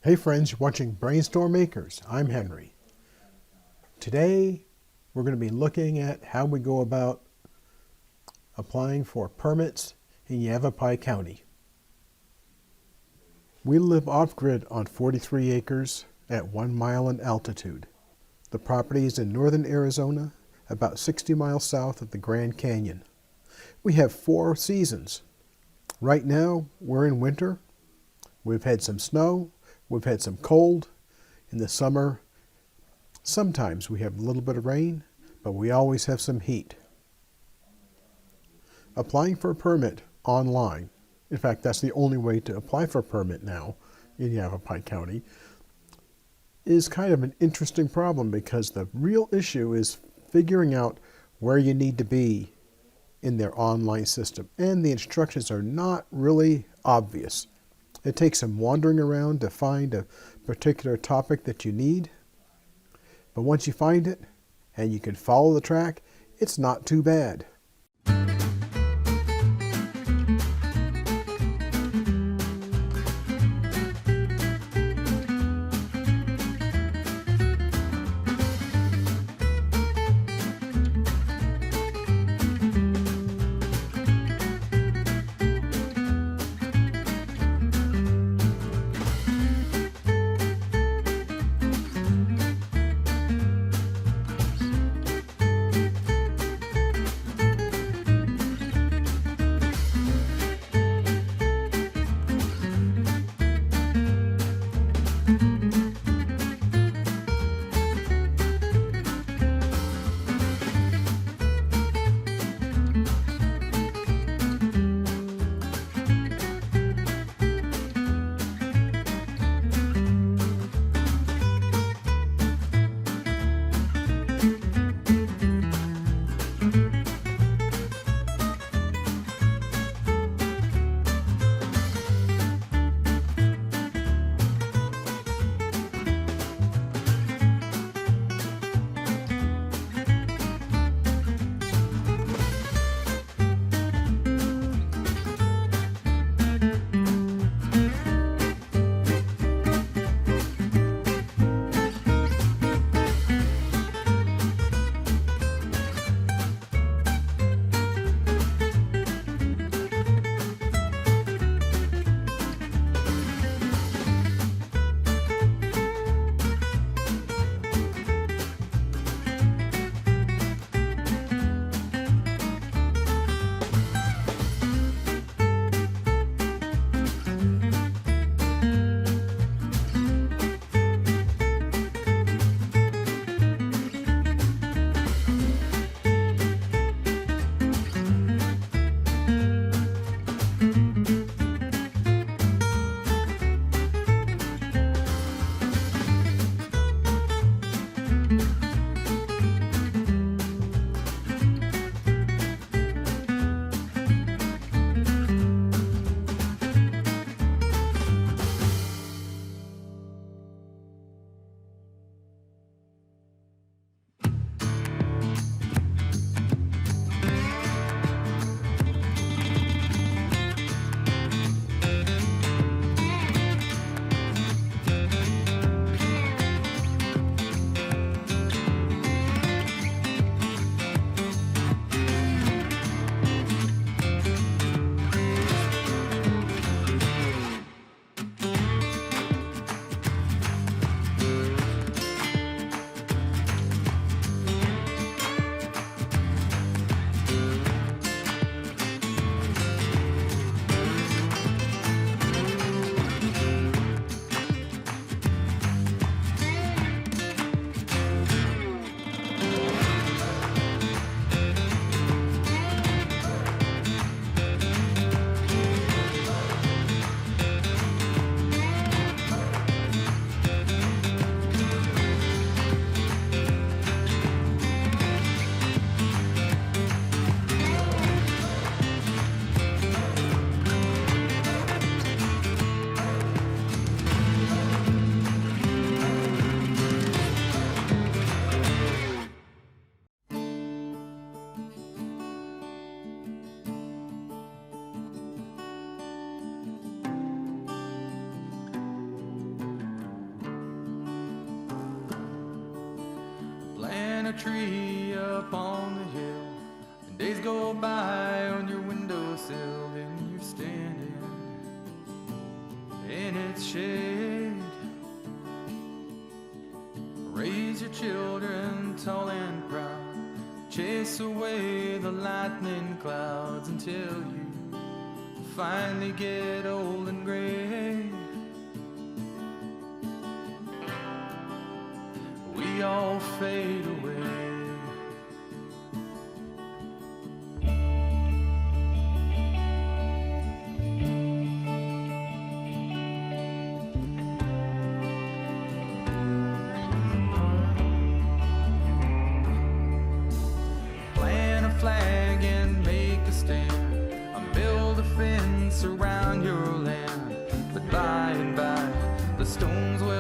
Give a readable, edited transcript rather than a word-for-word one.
Hey friends, you're watching BrainStormAcres. I'm Henry. Today we're going to be looking at how we go about applying for permits in Yavapai County. We live off-grid on 43 acres at 1 mile in altitude. The property is in northern Arizona, about 60 miles south of the Grand Canyon. We have 4 seasons. Right now we're in winter. We've had some snow. We've had some cold. In the summer, sometimes we have a little bit of rain, but we always have some heat. Applying for a permit online, in fact, that's the only way to apply for a permit now in Yavapai County, is kind of an interesting problem because the real issue is figuring out where you need to be in their online system, and the instructions are not really obvious. It takes some wandering around to find a particular topic that you need. But once you find it and you can follow the track, it's not too bad. a tree up on the hill, and days go by on your windowsill, and you're standing in its shade. Raise your children tall and proud, chase away the lightning clouds until you finally get old and gray. We all fade away. Plant a flag and make a stand, build a fence around your land, but by and by the stones will